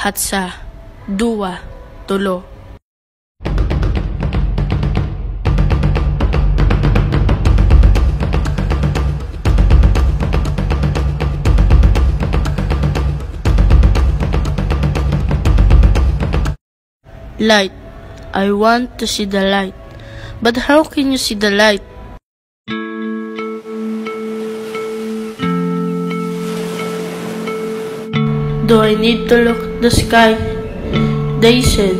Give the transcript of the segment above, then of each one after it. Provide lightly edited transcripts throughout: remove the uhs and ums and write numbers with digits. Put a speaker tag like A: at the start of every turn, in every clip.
A: hatsa, dua, tulo. Light. I want to see the light. But how can you see the light? Do I need to look at the sky? They said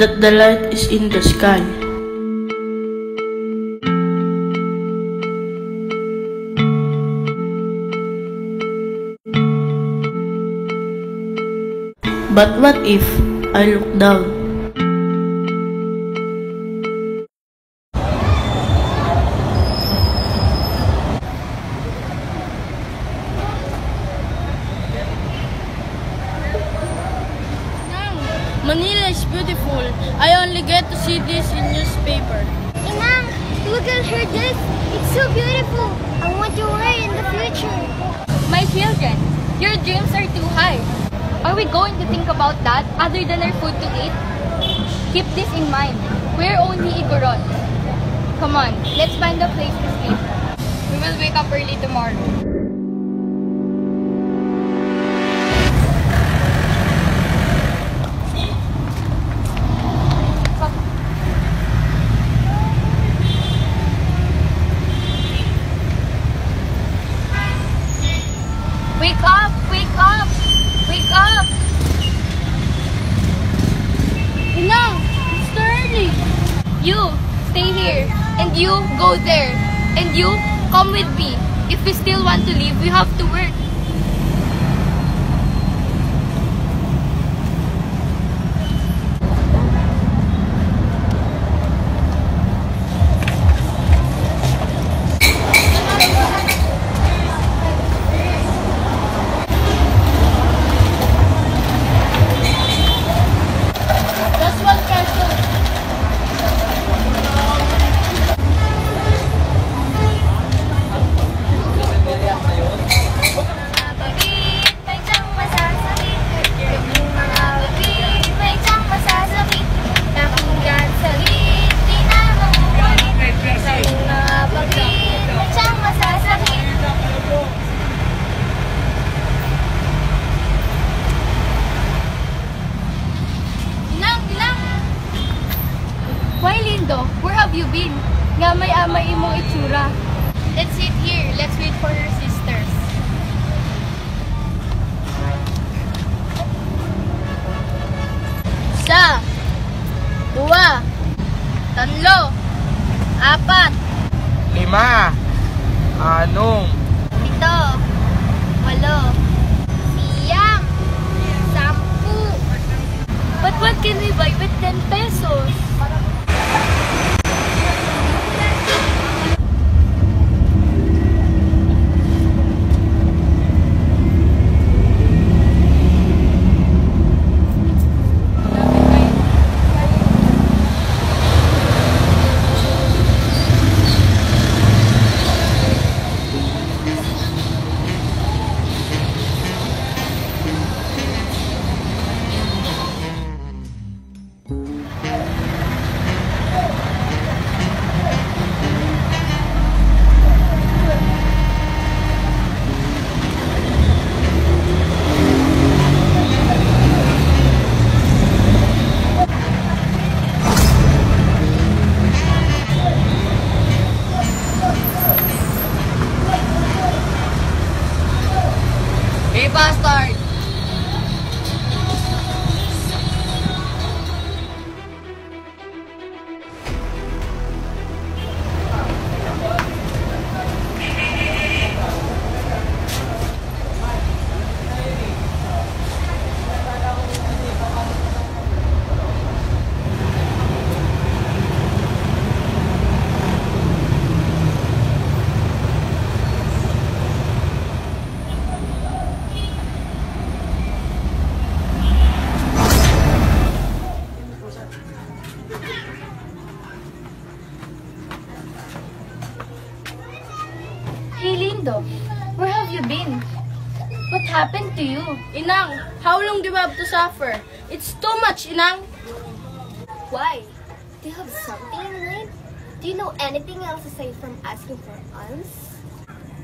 A: that the light is in the sky. But what if I look down? Manila is beautiful. I only get to see this in newspaper.
B: Inang, look at her dress. It's so beautiful. I want to wear it in the future.
C: My children, your dreams are too high. Are we going to think about that other than our food to eat? Keep this in mind. We're only Igorot. Come on, let's find a place to sleep. We will wake up early tomorrow. Wake up! Wake up! Wake up!
B: Inang, it's too early.
C: You, stay here. And you, go there. And you, come with me. If we still want to live, we have to work. Why, Lindo? Where have you been? Nga may amay imong itsura. Let's sit here. Let's wait for your sisters.
B: Isa, dua, tatlo, apat,
D: lima, anong,
B: pito, walo, siyam, sampu.
C: But what can we buy with 10 pesos? to you?
A: Inang, how long do we have to suffer? It's too much, Inang.
B: Why? Do you have something in mind? Do you know anything else aside from asking for alms?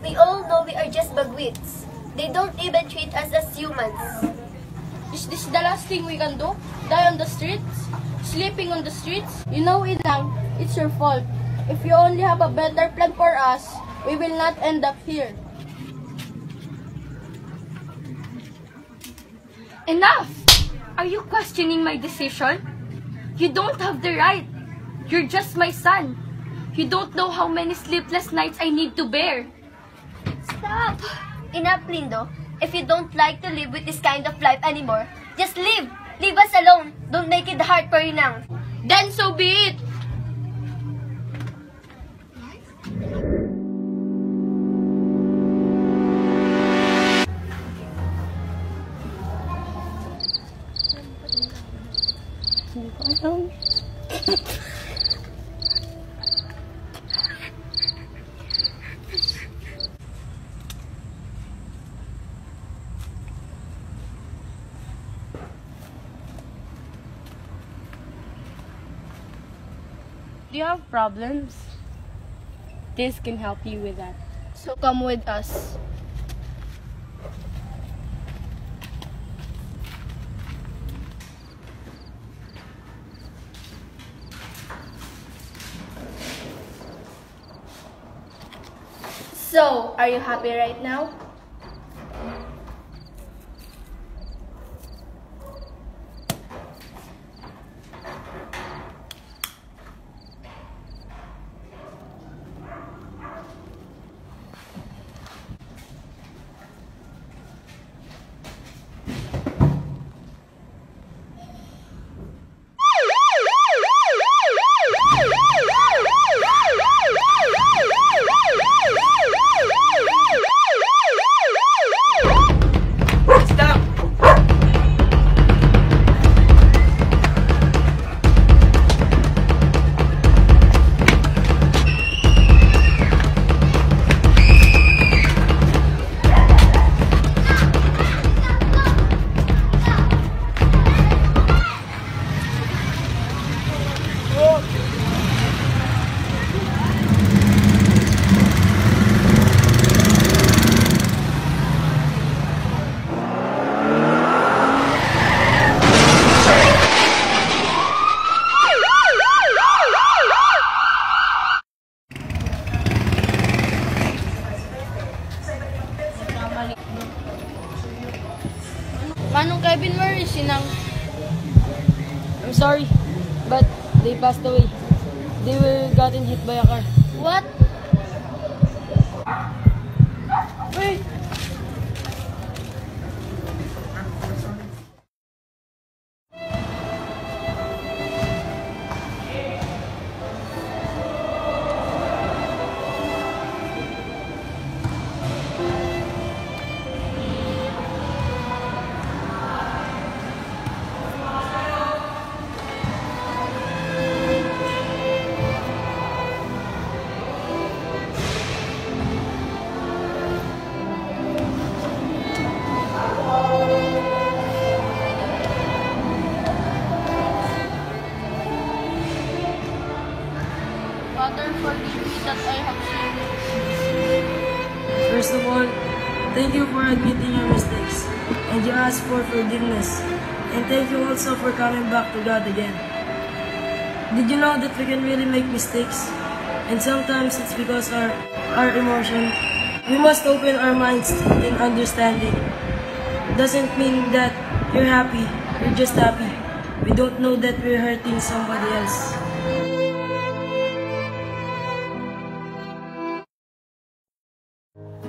B: We all know we are just bagwits. They don't even treat us as humans.
A: Is this the last thing we can do? Die on the streets? Sleeping on the streets? You know, Inang, it's your fault. If you only have a better plan for us, we will not end up here.
C: Enough! Are you questioning my decision? You don't have the right. You're just my son. You don't know how many sleepless nights I need to bear.
B: Stop! Enough, Lindo. If you don't like to live with this kind of life anymore, just leave! Leave us alone! Don't make it hard for Inang.
A: Then so be it!
C: Do you have problems? This can help you with that.
A: So come with us. So, are you happy right now? Manong Kevin, where is Inang?
C: I'm sorry, but they passed away. They were gotten hit by a car.
A: What?
C: Wait!
A: Father, forgive me that I have sinned.
E: First of all, thank you for admitting your mistakes, and you ask for forgiveness. And thank you also for coming back to God again. Did you know that we can really make mistakes? And sometimes it's because our emotion. We must open our minds in understanding. Doesn't mean that you're happy, you're just happy. We don't know that we're hurting somebody else.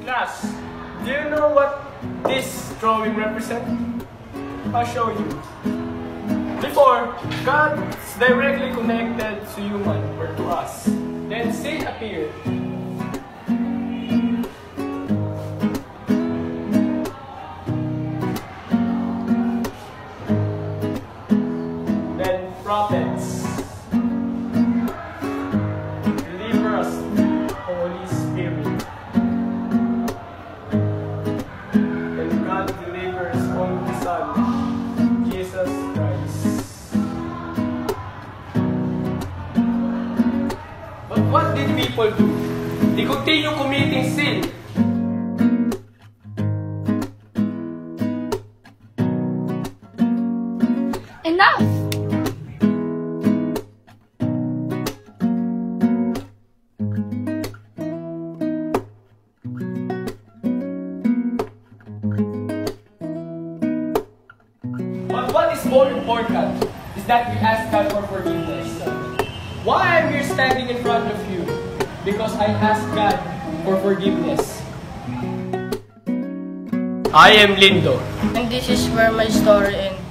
F: Class, do you know what this drawing represents? I'll show you. Before, God is directly connected to human or to us. Then sin appeared. Then prophets deliver us Holy Spirit. And God deliver people do. They continue committing sin.
C: Enough!
F: But what is more important is that we ask God for forgiveness. Why I'm here standing in front of you? Because I asked God for forgiveness. I am Lindo.
A: And this is where my story ends.